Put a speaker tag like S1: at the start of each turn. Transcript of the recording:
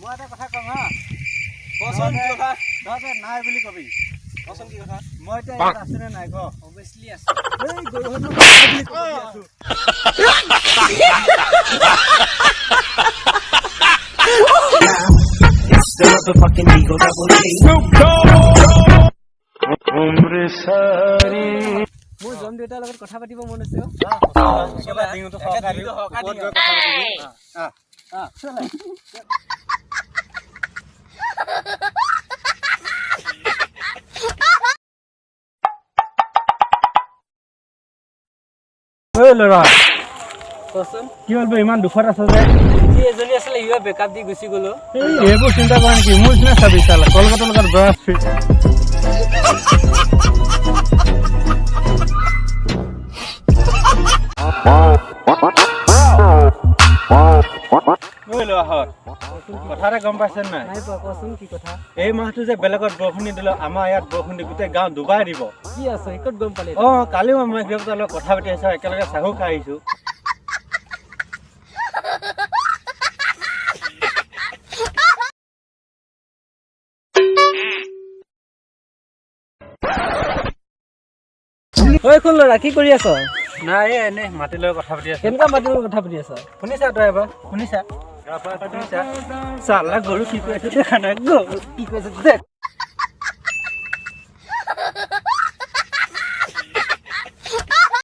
S1: মই এটা কথা কম হা নাই বুলি কবি কি কথা মই এতিয়া আছো নে নাই ক অবভিয়াছলি আছো এই গৰুহনো বুলি কবি আছো
S2: It's the motherfucking Eagle Double G.
S3: মোৰ জম দেউতাৰ লগত কথা পাতিব মন আছে
S1: একেবাৰে দিনটো হকাৰি কথা পাতিবি চলে ঐ লৰা
S3: কচোন
S1: কি হ'ল ইমান দুখত আছ যে
S3: যি এজনী আছিলে ইয়া বেকআপ দি গুচি গলো
S1: এইবোৰ চিন্তা কৰা নেকি মোৰ নিচিনা চাবি চালা কলকাতাৰ লগত ব্ৰাছ ফিট কথা এটা গম পাইছে নাই
S3: নাই পোৱা কচোন কি কথা
S1: এই মাহটো যে বেলেগত বৰষুণ দিলে আমাৰ ইয়াত বৰষুণ দি গোটেই গাঁও ডুবাই দিব
S3: কি আছে ক'ত গম পালি
S1: কালিও মই সিহঁতৰ লগত কথা পাতি আছো একেলগে চাহু খাই আহিছো
S3: ঐ কোন ল'ৰা কি কৰি আছ
S1: নাই এনে মাটিৰ লগত কথা পাতি আছো
S3: কেনেকুৱা মাতিৰ লগত কথা পাতি আছ
S1: শুনিছা তই এবাৰ শুনিছা চালা গৰু কি কৈ আছে দেখা নাই গৰু
S3: কি কৈছে দেখ